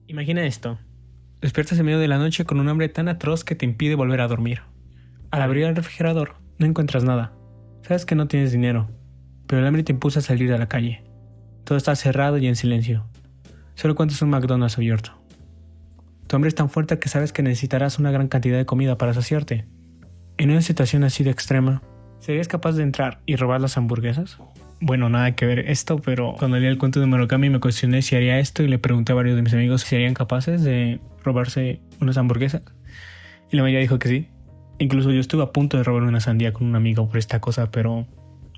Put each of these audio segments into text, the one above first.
Imagina esto. Despiertas en medio de la noche con un hambre tan atroz que te impide volver a dormir. Al abrir el refrigerador, no encuentras nada. Sabes que no tienes dinero, pero el hambre te impulsa a salir a la calle. Todo está cerrado y en silencio. Solo encuentras un McDonald's abierto. Tu hambre es tan fuerte que sabes que necesitarás una gran cantidad de comida para saciarte. En una situación así de extrema, ¿serías capaz de entrar y robar las hamburguesas? Bueno, nada que ver esto, pero cuando leí el cuento de Murakami me cuestioné si haría esto y le pregunté a varios de mis amigos si serían capaces de robarse unas hamburguesas. Y la mayoría dijo que sí. Incluso yo estuve a punto de robar una sandía con un amigo por esta cosa, pero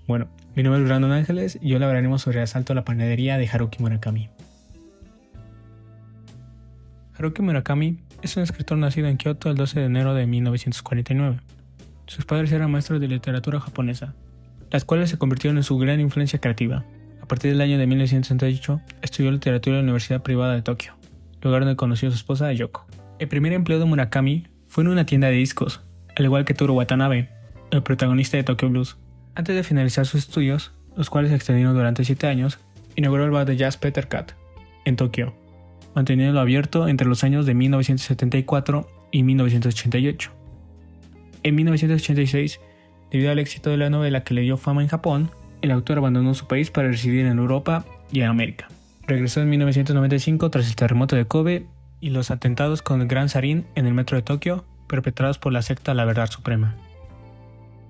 bueno. Mi nombre es Brandon Ángeles y hoy hablaremos sobre el asalto a la panadería de Haruki Murakami. Haruki Murakami es un escritor nacido en Kioto el 12 de enero de 1949. Sus padres eran maestros de literatura japonesa, las cuales se convirtieron en su gran influencia creativa. A partir del año de 1968, estudió literatura en la Universidad Privada de Tokio, lugar donde conoció a su esposa Yoko. El primer empleo de Murakami fue en una tienda de discos, al igual que Toru Watanabe, el protagonista de Tokyo Blues. Antes de finalizar sus estudios, los cuales se extendieron durante 7 años, inauguró el bar de jazz Peter Cat, en Tokio, manteniéndolo abierto entre los años de 1974 y 1988. En 1986, debido al éxito de la novela que le dio fama en Japón, el autor abandonó su país para residir en Europa y en América. Regresó en 1995 tras el terremoto de Kobe y los atentados con el Gran Sarin en el metro de Tokio, perpetrados por la secta La Verdad Suprema.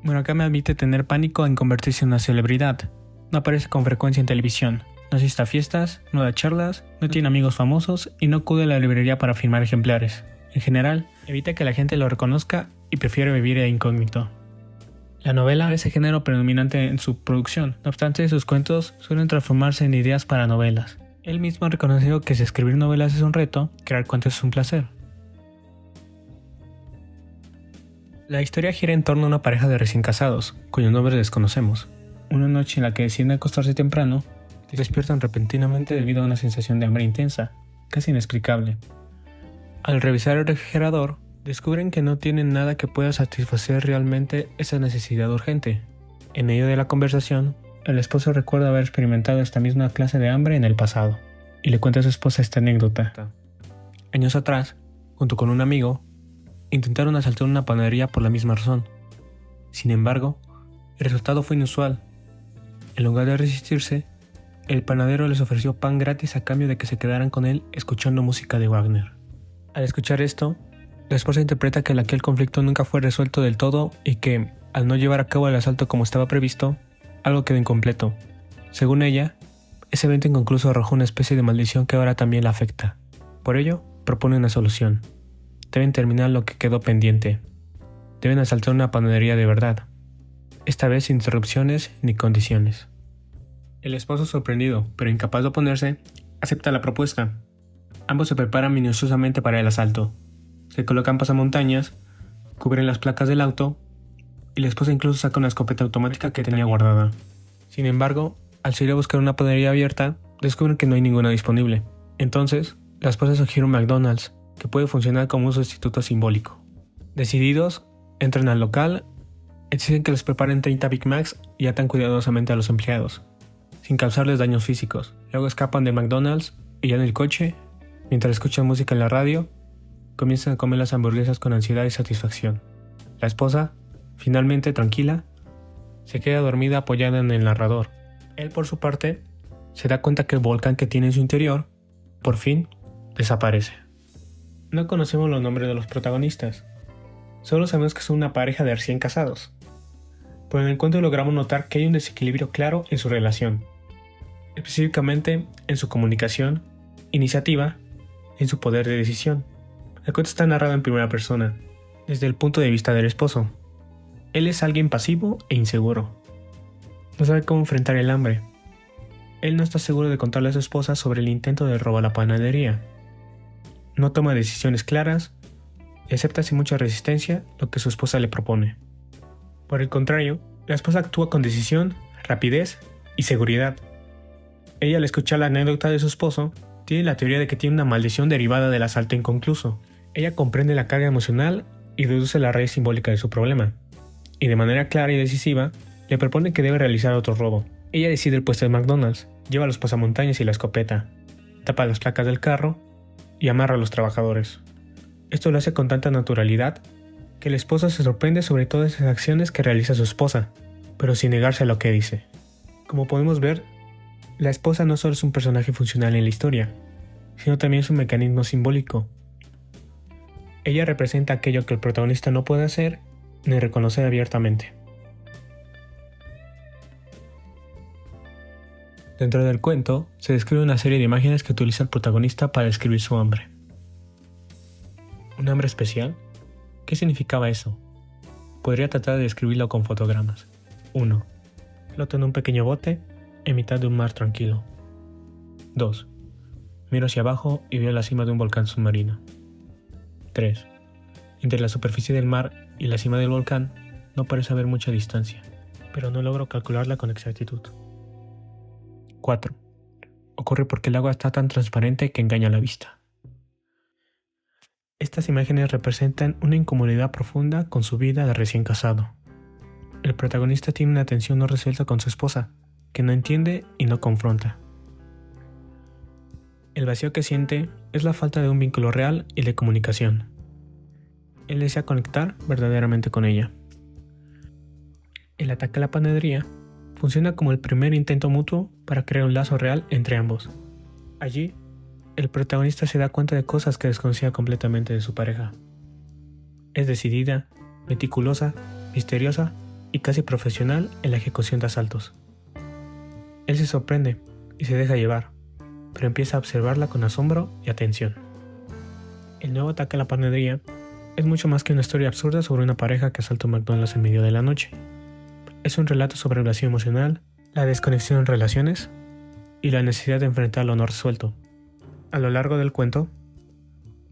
Murakami admite tener pánico en convertirse en una celebridad. No aparece con frecuencia en televisión, no asiste a fiestas, no da charlas, no tiene amigos famosos y no acude a la librería para firmar ejemplares. En general, evita que la gente lo reconozca y prefiere vivir de incógnito. La novela es el género predominante en su producción, no obstante sus cuentos suelen transformarse en ideas para novelas. Él mismo ha reconocido que si escribir novelas es un reto, crear cuentos es un placer. La historia gira en torno a una pareja de recién casados, cuyos nombres desconocemos. Una noche en la que deciden acostarse temprano, despiertan repentinamente debido a una sensación de hambre intensa, casi inexplicable. Al revisar el refrigerador, descubren que no tienen nada que pueda satisfacer realmente esa necesidad urgente. En medio de la conversación, el esposo recuerda haber experimentado esta misma clase de hambre en el pasado, y le cuenta a su esposa esta anécdota. Años atrás, junto con un amigo, intentaron asaltar una panadería por la misma razón. Sin embargo, el resultado fue inusual. En lugar de resistirse, el panadero les ofreció pan gratis a cambio de que se quedaran con él escuchando música de Wagner. Al escuchar esto, la esposa interpreta que aquel conflicto nunca fue resuelto del todo y que, al no llevar a cabo el asalto como estaba previsto, algo quedó incompleto. Según ella, ese evento inconcluso arrojó una especie de maldición que ahora también la afecta. Por ello, propone una solución. Deben terminar lo que quedó pendiente. Deben asaltar una panadería de verdad. Esta vez sin interrupciones ni condiciones. El esposo, sorprendido, pero incapaz de oponerse, acepta la propuesta. Ambos se preparan minuciosamente para el asalto. Se colocan pasamontañas, cubren las placas del auto y la esposa incluso saca una escopeta automática que tenía guardada. Sin embargo, al salir a buscar una panadería abierta, descubren que no hay ninguna disponible. Entonces, la esposa sugiere un McDonald's, que puede funcionar como un sustituto simbólico. Decididos, entran al local, exigen que les preparen 30 Big Macs y atan cuidadosamente a los empleados, sin causarles daños físicos. Luego escapan del McDonald's y ya en el coche, mientras escuchan música en la radio, comienzan a comer las hamburguesas con ansiedad y satisfacción. La esposa, finalmente tranquila, se queda dormida apoyada en el narrador. Él, por su parte, se da cuenta que el volcán que tiene en su interior, por fin, desaparece. No conocemos los nombres de los protagonistas, solo sabemos que son una pareja de recién casados. Pero en el cuento logramos notar que hay un desequilibrio claro en su relación, específicamente en su comunicación, iniciativa y en su poder de decisión. El cuento está narrado en primera persona, desde el punto de vista del esposo. Él es alguien pasivo e inseguro. No sabe cómo enfrentar el hambre. Él no está seguro de contarle a su esposa sobre el intento de robar la panadería. No toma decisiones claras y acepta sin mucha resistencia lo que su esposa le propone. Por el contrario, la esposa actúa con decisión, rapidez y seguridad. Ella, al escuchar la anécdota de su esposo, tiene la teoría de que tiene una maldición derivada del asalto inconcluso. Ella comprende la carga emocional y deduce la raíz simbólica de su problema. Y de manera clara y decisiva, le propone que debe realizar otro robo. Ella decide el puesto de McDonald's, lleva los pasamontañas y la escopeta, tapa las placas del carro y amarra a los trabajadores. Esto lo hace con tanta naturalidad que el esposo se sorprende sobre todas esas acciones que realiza su esposa, pero sin negarse a lo que dice. Como podemos ver, la esposa no solo es un personaje funcional en la historia, sino también es un mecanismo simbólico. Ella representa aquello que el protagonista no puede hacer ni reconocer abiertamente. Dentro del cuento, se describe una serie de imágenes que utiliza el protagonista para describir su hambre. ¿Un hambre especial? ¿Qué significaba eso? Podría tratar de describirlo con fotogramas. 1. Floto en un pequeño bote en mitad de un mar tranquilo. 2. Miro hacia abajo y veo la cima de un volcán submarino. 3. Entre la superficie del mar y la cima del volcán no parece haber mucha distancia, pero no logro calcularla con exactitud. 4. Ocurre porque el agua está tan transparente que engaña la vista. Estas imágenes representan una incomodidad profunda con su vida de recién casado. El protagonista tiene una tensión no resuelta con su esposa, que no entiende y no confronta. El vacío que siente es la falta de un vínculo real y de comunicación. Él desea conectar verdaderamente con ella. El ataque a la panadería funciona como el primer intento mutuo para crear un lazo real entre ambos. Allí, el protagonista se da cuenta de cosas que desconocía completamente de su pareja. Es decidida, meticulosa, misteriosa y casi profesional en la ejecución de asaltos. Él se sorprende y se deja llevar, pero empieza a observarla con asombro y atención. El nuevo ataque a la panadería es mucho más que una historia absurda sobre una pareja que asalta un McDonald's en medio de la noche. Es un relato sobre el vacío emocional, la desconexión en relaciones y la necesidad de enfrentar lo no resuelto. A lo largo del cuento,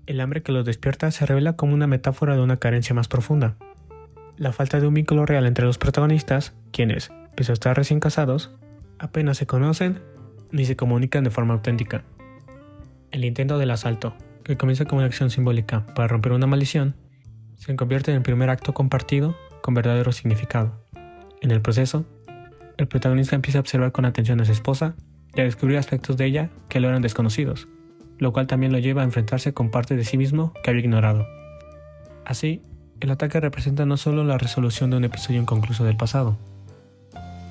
el hambre que los despierta se revela como una metáfora de una carencia más profunda. La falta de un vínculo real entre los protagonistas, quienes, pese a estar recién casados, apenas se conocen ni se comunican de forma auténtica. El intento del asalto, que comienza como una acción simbólica para romper una maldición, se convierte en el primer acto compartido con verdadero significado. En el proceso, el protagonista empieza a observar con atención a su esposa y a descubrir aspectos de ella que le eran desconocidos, lo cual también lo lleva a enfrentarse con partes de sí mismo que había ignorado. Así, el ataque representa no solo la resolución de un episodio inconcluso del pasado,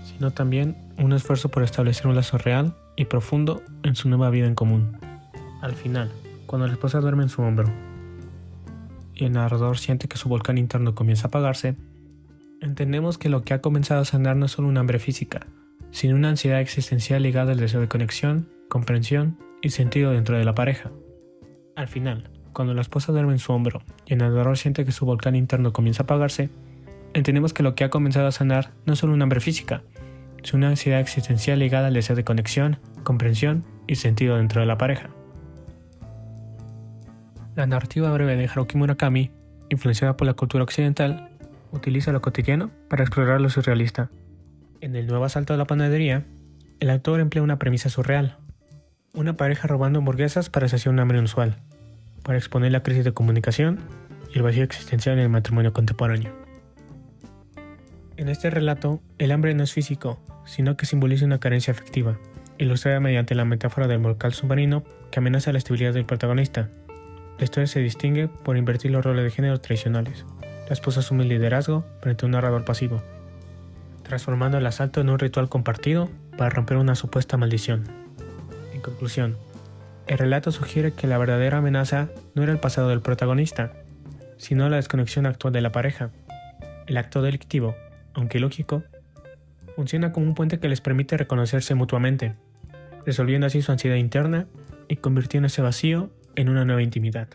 sino también un esfuerzo por establecer un lazo real y profundo en su nueva vida en común. Al final, cuando la esposa duerme en su hombro y el narrador siente que su volcán interno comienza a apagarse, entendemos que lo que ha comenzado a sanar no es solo un hambre física, sino una ansiedad existencial ligada al deseo de conexión, comprensión y sentido dentro de la pareja. Al final, cuando la esposa duerme en su hombro y el narrador siente que su volcán interno comienza a apagarse, entendemos que lo que ha comenzado a sanar no es solo un hambre física, sino una ansiedad existencial ligada al deseo de conexión, comprensión y sentido dentro de la pareja. La narrativa breve de Haruki Murakami, influenciada por la cultura occidental, utiliza lo cotidiano para explorar lo surrealista. En el nuevo asalto a la panadería, el autor emplea una premisa surreal: una pareja robando hamburguesas para saciar un hambre inusual, para exponer la crisis de comunicación y el vacío existencial en el matrimonio contemporáneo. En este relato, el hambre no es físico, sino que simboliza una carencia afectiva, ilustrada mediante la metáfora del volcán submarino que amenaza la estabilidad del protagonista. La historia se distingue por invertir los roles de género tradicionales. La esposa asume el liderazgo frente a un narrador pasivo, transformando el asalto en un ritual compartido para romper una supuesta maldición. En conclusión, el relato sugiere que la verdadera amenaza no era el pasado del protagonista, sino la desconexión actual de la pareja. El acto delictivo, aunque ilógico, funciona como un puente que les permite reconocerse mutuamente, resolviendo así su ansiedad interna y convirtiendo ese vacío en una nueva intimidad.